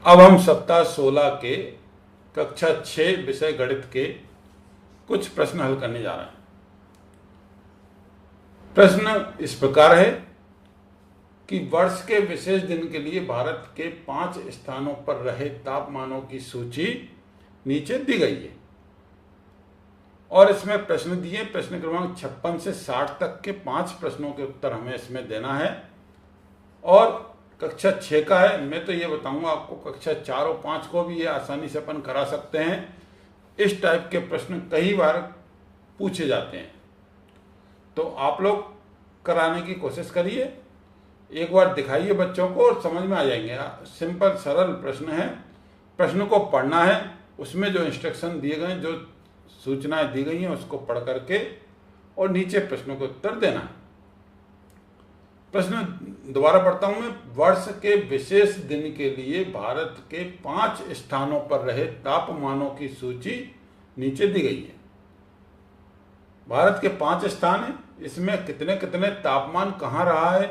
अब हम सप्ताह 16 के कक्षा 6 विषय गणित के कुछ प्रश्न हल करने जा रहे हैं। प्रश्न इस प्रकार है कि वर्ष के विशेष दिन के लिए भारत के 5 स्थानों पर रहे तापमानों की सूची नीचे दी गई है और इसमें प्रश्न दिए। प्रश्न क्रमांक 56 से 60 तक के 5 प्रश्नों के उत्तर हमें इसमें देना है और कक्षा 6 का है। मैं तो ये बताऊंगा आपको कक्षा 4 और 5 को भी ये आसानी से अपन करा सकते हैं। इस टाइप के प्रश्न कई बार पूछे जाते हैं, तो आप लोग कराने की कोशिश करिए। एक बार दिखाइए बच्चों को और समझ में आ जाएंगे। सिंपल सरल प्रश्न है। प्रश्न को पढ़ना है, उसमें जो इंस्ट्रक्शन दिए गए, जो सूचनाएं दी गई हैं उसको पढ़ करके और नीचे प्रश्नों को उत्तर देना है। प्रश्न दोबारा पढ़ता हूं मैं। वर्ष के विशेष दिन के लिए भारत के 5 स्थानों पर रहे तापमानों की सूची नीचे दी गई है। भारत के 5 स्थान हैं, इसमें कितने कितने तापमान कहाँ रहा है,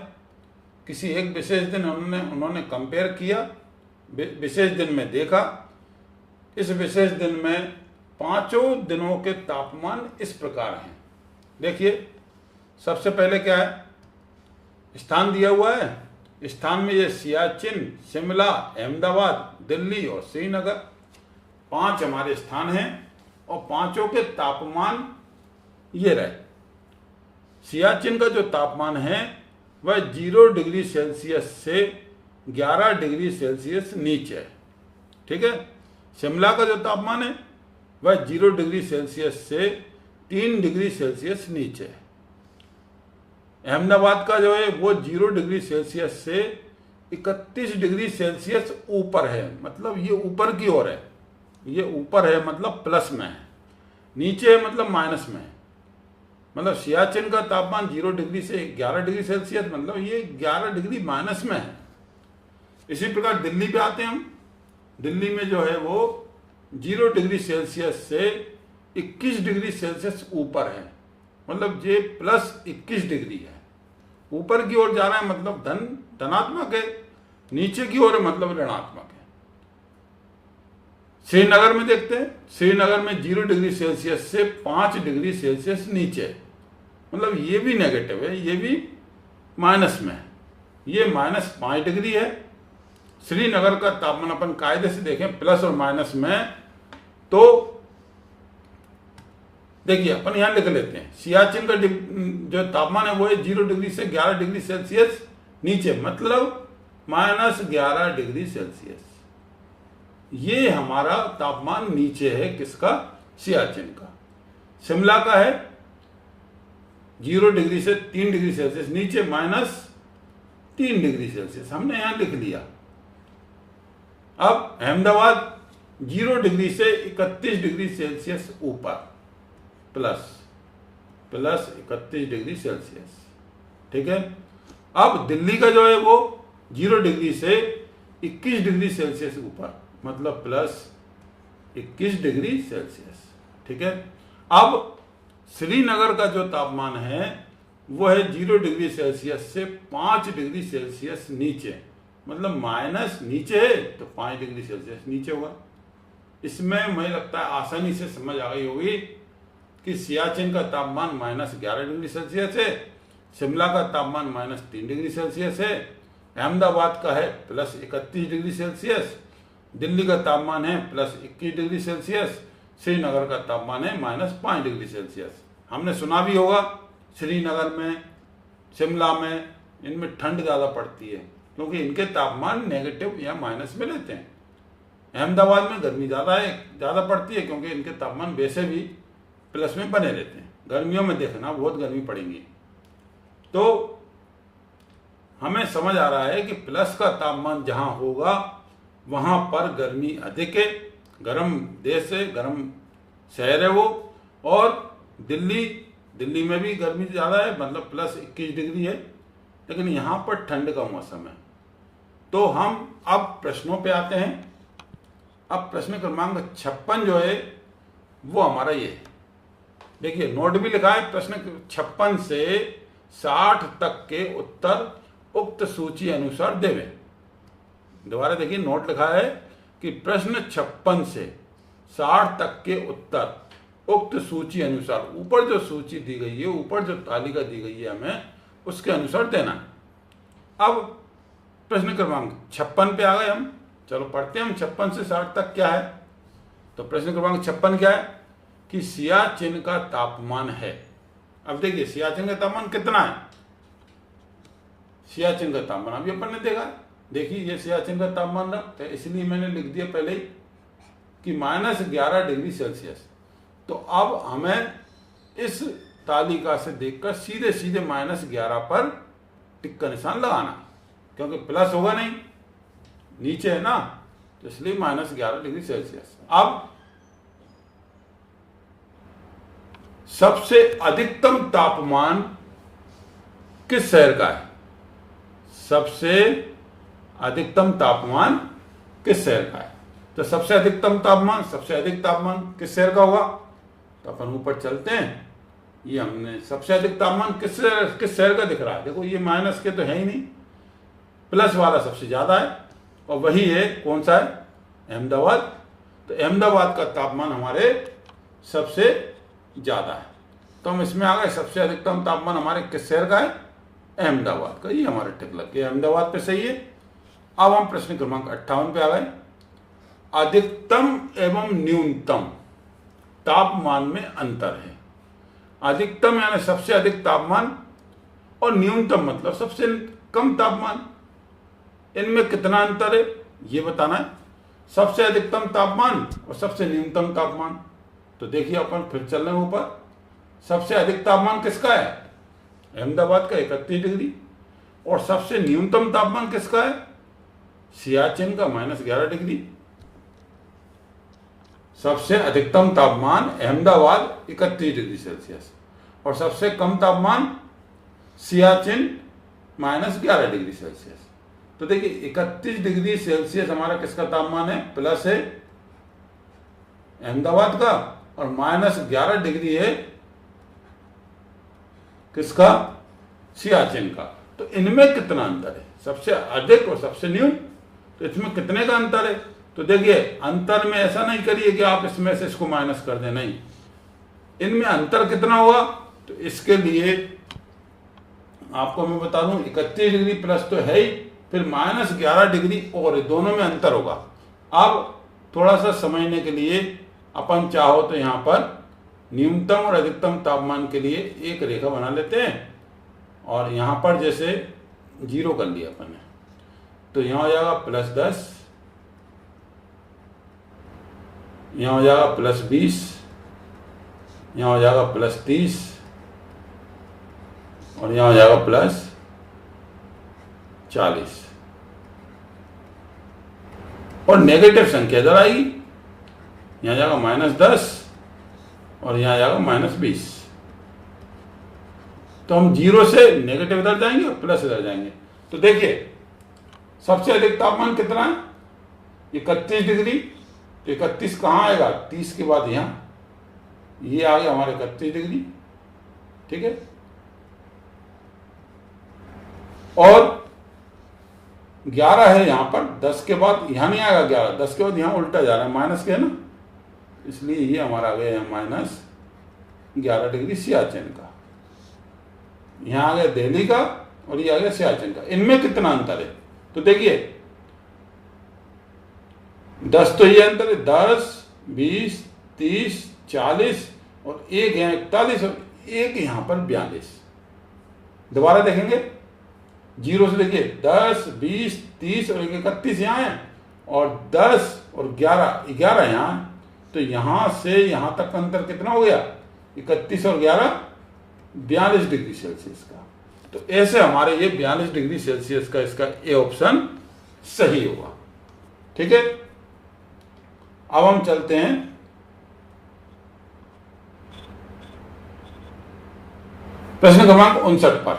किसी एक विशेष दिन उन्होंने कंपेयर किया, विशेष दिन में देखा। इस विशेष दिन में 5 दिनों के तापमान इस प्रकार हैं। देखिए, सबसे पहले क्या है, स्थान दिया हुआ है। स्थान में ये सियाचिन, शिमला, अहमदाबाद, दिल्ली और श्रीनगर 5 हमारे स्थान हैं और 5 के तापमान ये रहे। सियाचिन का जो तापमान है वह 0 डिग्री सेल्सियस से 11 डिग्री सेल्सियस नीचे है। ठीक है। शिमला का जो तापमान है वह 0 डिग्री सेल्सियस से 3 डिग्री सेल्सियस नीचे है। अहमदाबाद का जो है वो 0 डिग्री सेल्सियस से 31 डिग्री सेल्सियस ऊपर है, मतलब ये ऊपर की ओर है। ये ऊपर है मतलब प्लस में है, नीचे है मतलब माइनस में है। मतलब सियाचिन का तापमान 0 डिग्री से 11 डिग्री सेल्सियस, मतलब ये 11 डिग्री माइनस में है। इसी प्रकार दिल्ली पे आते हैं हम। दिल्ली में जो है वो 0 डिग्री सेल्सियस से 21 डिग्री सेल्सियस ऊपर है, मतलब ये प्लस 21 डिग्री है। ऊपर की ओर जा रहा है मतलब धनात्मक है, नीचे की ओर है मतलब ऋणात्मक है। श्रीनगर में देखते हैं। श्रीनगर में 0 डिग्री सेल्सियस से 5 डिग्री सेल्सियस नीचे है, मतलब ये भी नेगेटिव है, ये भी माइनस में है। ये -5 डिग्री है। श्रीनगर का तापमान अपन कायदे से देखें प्लस और माइनस में, तो देखिए अपन यहां लिख लेते हैं। सियाचिन का जो तापमान है वो है 0 डिग्री से 11 डिग्री सेल्सियस नीचे, मतलब -11 डिग्री सेल्सियस। ये हमारा तापमान नीचे है, किसका? सियाचिन का। शिमला का है 0 डिग्री से 3 डिग्री सेल्सियस नीचे, -3 डिग्री सेल्सियस, हमने यहां लिख लिया। अब अहमदाबाद 0 डिग्री से 31 डिग्री सेल्सियस ऊपर, प्लस 31 डिग्री सेल्सियस। ठीक है। अब दिल्ली का जो है वो 0 डिग्री से 21 डिग्री सेल्सियस ऊपर, मतलब प्लस 21 डिग्री सेल्सियस। ठीक है। अब श्रीनगर का जो तापमान है वो है 0 डिग्री सेल्सियस से 5 डिग्री सेल्सियस नीचे, मतलब माइनस नीचे है तो 5 डिग्री सेल्सियस नीचे होगा। इसमें मुझे लगता है आसानी से समझ आ गई होगी कि सियाचिन का तापमान -11 डिग्री सेल्सियस है, शिमला का तापमान -3 डिग्री सेल्सियस है, अहमदाबाद का है +31 डिग्री सेल्सियस, दिल्ली का तापमान है +21 डिग्री सेल्सियस, श्रीनगर का तापमान है -5 डिग्री सेल्सियस। हमने सुना भी होगा श्रीनगर में, शिमला में, इनमें ठंड ज़्यादा पड़ती है क्योंकि इनके तापमान नेगेटिव या माइनस में रहते हैं। अहमदाबाद में गर्मी ज़्यादा पड़ती है क्योंकि इनके तापमान वैसे भी प्लस में बने रहते हैं। गर्मियों में देखना बहुत गर्मी पड़ेगी। तो हमें समझ आ रहा है कि प्लस का तापमान जहां होगा वहां पर गर्मी अधिक है, गर्म देश है, गर्म शहर है वो। और दिल्ली में भी गर्मी ज़्यादा है, मतलब +21 डिग्री है, लेकिन यहाँ पर ठंड का मौसम है। तो हम अब प्रश्नों पे आते हैं। अब प्रश्न क्रमांक 56 जो है वो हमारा ये है। देखिए, नोट भी लिखा है। प्रश्न 56 से 60 तक के उत्तर उक्त सूची अनुसार देवें। दोबारा देखिए, नोट लिखा है कि प्रश्न 56 से 60 तक के उत्तर उक्त सूची अनुसार, ऊपर जो सूची दी गई है, ऊपर जो तालिका दी गई है हमें, उसके अनुसार देना है। अब प्रश्न क्रमांक 56 पे आ गए हम। चलो पढ़ते हैं हम 56 से 60 तक क्या है। तो प्रश्न क्रमांक 56 क्या है कि सियाचिन का तापमान है। अब देखिए सियाचिन का तापमान कितना है। सियाचिन का तापमान अभी अपन ने देखा, देखिए ये सियाचिन का तापमान रहा, तो इसलिए मैंने लिख दिया पहले ही कि -11 डिग्री सेल्सियस। तो अब हमें इस तालिका से देखकर सीधे सीधे -11 पर टिक का निशान लगाना, क्योंकि प्लस होगा नहीं, नीचे है ना, तो इसलिए -11 डिग्री सेल्सियस। अब सबसे अधिकतम तापमान किस शहर का है? सबसे अधिकतम तापमान किस शहर का है? तो सबसे अधिकतम तापमान, सबसे अधिक तापमान किस शहर का होगा? तो अपन ऊपर चलते हैं। ये हमने सबसे अधिक तापमान किस शहर का दिख रहा है। देखो ये माइनस के तो है ही नहीं, प्लस वाला सबसे ज्यादा है, और वही है कौन सा है? अहमदाबाद। तो अहमदाबाद का तापमान हमारे सबसे ज्यादा है। तो हम इसमें आ गए, सबसे अधिकतम तापमान हमारे किस शहर का है? अहमदाबाद का। ये हमारे टिक लग गया, अहमदाबाद पे सही है। अब हम प्रश्न क्रमांक 58 पे आ गए। अधिकतम एवं न्यूनतम तापमान में अंतर है। अधिकतम यानी सबसे अधिक तापमान, और न्यूनतम मतलब सबसे कम तापमान, इनमें कितना अंतर है ये बताना है। सबसे अधिकतम तापमान और सबसे न्यूनतम तापमान। तो देखिए अपन फिर चल रहे हैं ऊपर। सबसे अधिक तापमान किसका है? अहमदाबाद का 31 डिग्री। और सबसे न्यूनतम तापमान किसका है? सियाचिन का -11 डिग्री। सबसे अधिकतम तापमान अहमदाबाद 31 डिग्री सेल्सियस, और सबसे कम तापमान सियाचिन -11 डिग्री सेल्सियस। तो देखिए 31 डिग्री सेल्सियस हमारा किसका तापमान है? प्लस है अहमदाबाद का, और -11 डिग्री है किसका? सियाचिन का। तो इनमें कितना अंतर है? सबसे अधिक और सबसे न्यून। तो इसमें कितने का अंतर है? तो देखिए अंतर में ऐसा नहीं करिए कि आप इसमें से इसको माइनस कर दें, नहीं, इनमें अंतर कितना होगा? तो इसके लिए आपको मैं बता दूं 31 डिग्री प्लस तो है ही, फिर -11 डिग्री और दोनों में अंतर होगा। अब थोड़ा सा समझने के लिए अपन चाहो तो यहाँ पर न्यूनतम और अधिकतम तापमान के लिए एक रेखा बना लेते हैं, और यहाँ पर जैसे 0 कर लिया अपन ने, तो यहाँ हो जाएगा +10, यहाँ हो जाएगा +20, यहाँ हो जाएगा +30, और यहाँ हो जाएगा +40। और नेगेटिव संख्या इधर आएगी, यहाँ जाएगा -10 और यहाँ जाएगा -20। तो हम 0 से नेगेटिव इधर जाएंगे और प्लस इधर जाएंगे। तो देखिए सबसे अधिक तापमान कितना है? 31 डिग्री। तो 31 कहाँ आएगा? 30 के बाद यहाँ, ये आ गया हमारे 31 डिग्री, ठीक है। और 11 है यहाँ पर, 10 के बाद यहाँ नहीं आएगा 11, 10 के बाद यहाँ उल्टा जा रहा है, माइनस के है ना, इसलिए ये हमारा आ गया यहाँ -11 डिग्री सियाचिन का। यहाँ आ गया दिल्ली का और ये आ गया सियाचिन का। इनमें कितना अंतर है? तो देखिए 10 तो ये अंतर है, 10, 20, 30, 40 और एक यहाँ 41 और एक यहाँ पर 42। दोबारा देखेंगे 0 से देखिए 10, 20, 30 और 31 यहाँ है, और 10 और 11 यहाँ। तो यहाँ से यहाँ तक का अंतर कितना हो गया? 31 और 11 42 डिग्री सेल्सियस का। तो ऐसे हमारे ये 42 डिग्री सेल्सियस का इसका ए ऑप्शन सही होगा, ठीक है। अब हम चलते हैं प्रश्न क्रमांक 59 पर।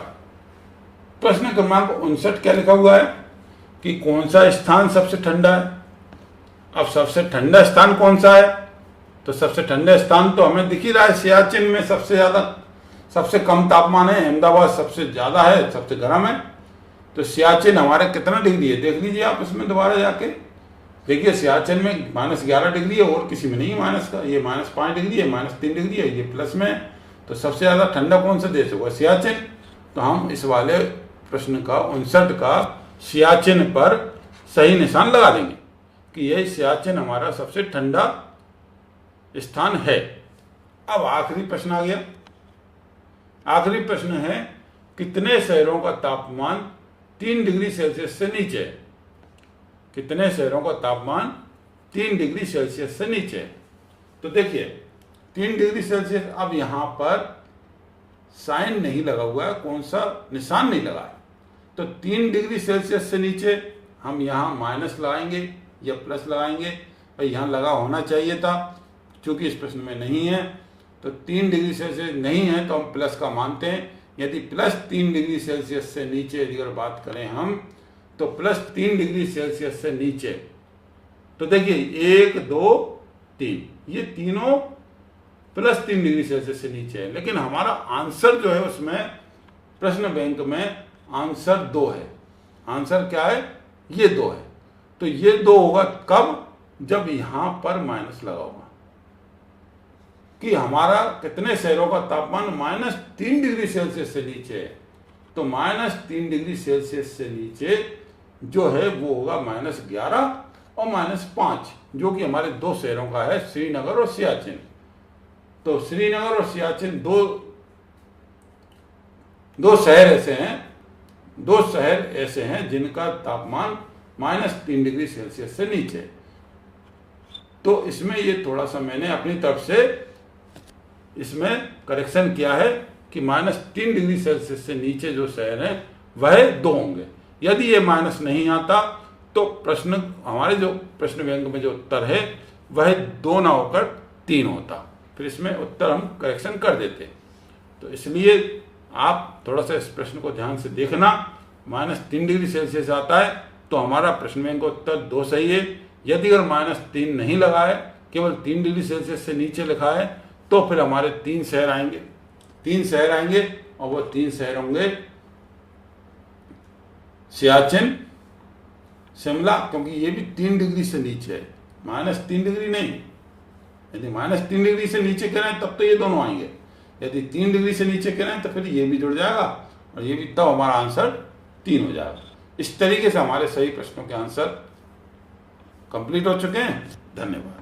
प्रश्न क्रमांक 59 क्या लिखा हुआ है कि कौन सा स्थान सबसे ठंडा है। अब सबसे ठंडा स्थान कौन सा है? तो सबसे ठंडा स्थान तो हमें दिख ही रहा है, सियाचिन में सबसे ज्यादा, सबसे कम तापमान है, अहमदाबाद सबसे ज्यादा है, सबसे गर्म है। तो सियाचिन हमारा कितना डिग्री है देख लीजिए आप इसमें दोबारा जाके देखिए। सियाचिन में -11 डिग्री है और किसी में नहीं है माइनस का। ये -5 डिग्री है, -3 डिग्री है, ये प्लस में है। तो सबसे ज़्यादा ठंडा कौन सा देश होगा? सियाचिन। तो हम इस वाले प्रश्न का 59 का सियाचिन पर सही निशान लगा देंगे कि यह सियाचिन हमारा सबसे ठंडा स्थान है। अब आखिरी प्रश्न आ गया। आखिरी प्रश्न है कितने शहरों का तापमान 3 डिग्री सेल्सियस से नीचे है? कितने शहरों का तापमान 3 डिग्री सेल्सियस से नीचे है? तो देखिए 3 डिग्री सेल्सियस, अब यहां पर साइन नहीं लगा हुआ है, कौन सा निशान नहीं लगा है। तो 3 डिग्री सेल्सियस से नीचे हम यहाँ माइनस लगाएंगे या प्लस लगाएंगे, और यहाँ लगा होना चाहिए था, चूंकि इस प्रश्न में नहीं है। तो 3 डिग्री सेल्सियस नहीं है तो हम प्लस का मानते हैं। यदि +3 डिग्री सेल्सियस से नीचे अगर बात करें हम, तो +3 डिग्री सेल्सियस से नीचे, तो देखिए 1 2 3, ये तीनों +3 डिग्री सेल्सियस से नीचे है। लेकिन हमारा आंसर जो है उसमें प्रश्न बैंक में आंसर 2 है। आंसर क्या है? ये 2 है। तो ये 2 होगा कब? जब यहां पर माइनस लगा होगा कि हमारा कितने शहरों का तापमान -3 डिग्री सेल्सियस से नीचे है। तो -3 डिग्री सेल्सियस से नीचे जो है वो होगा -11 और -5, जो कि हमारे 2 शहरों का है, श्रीनगर और सियाचिन। तो श्रीनगर और सियाचिन दो शहर ऐसे हैं जिनका तापमान -3 डिग्री सेल्सियस से नीचे। तो इसमें ये थोड़ा सा मैंने अपनी तरफ से इसमें करेक्शन किया है कि -3 डिग्री सेल्सियस से नीचे जो शहर हैं वह 2 होंगे। यदि ये माइनस नहीं आता तो प्रश्न हमारे जो प्रश्न बैंक में जो उत्तर है वह 2 ना होकर 3 होता। फिर इसमें उत्तर हम करेक्शन कर देते। तो इसलिए आप थोड़ा सा इस प्रश्न को ध्यान से देखना। -3 डिग्री सेल्सियस आता है तो हमारा प्रश्न बैंक का उत्तर 2 सही है। यदि अगर -3 नहीं लगा है, केवल 3 डिग्री सेल्सियस से नीचे लिखा है, तो फिर हमारे 3 शहर आएंगे। 3 शहर आएंगे और वो 3 शहर होंगे सियाचिन, शिमला, क्योंकि ये भी 3 डिग्री से नीचे है, -3 डिग्री नहीं। यदि -3 डिग्री से नीचे करें तब तो ये दोनों आएंगे। यदि 3 डिग्री से नीचे करें तो फिर ये भी जुड़ जाएगा और ये भी, तब हमारा आंसर 3 हो जाएगा। इस तरीके से हमारे सही प्रश्नों के आंसर कंप्लीट हो चुके हैं। धन्यवाद।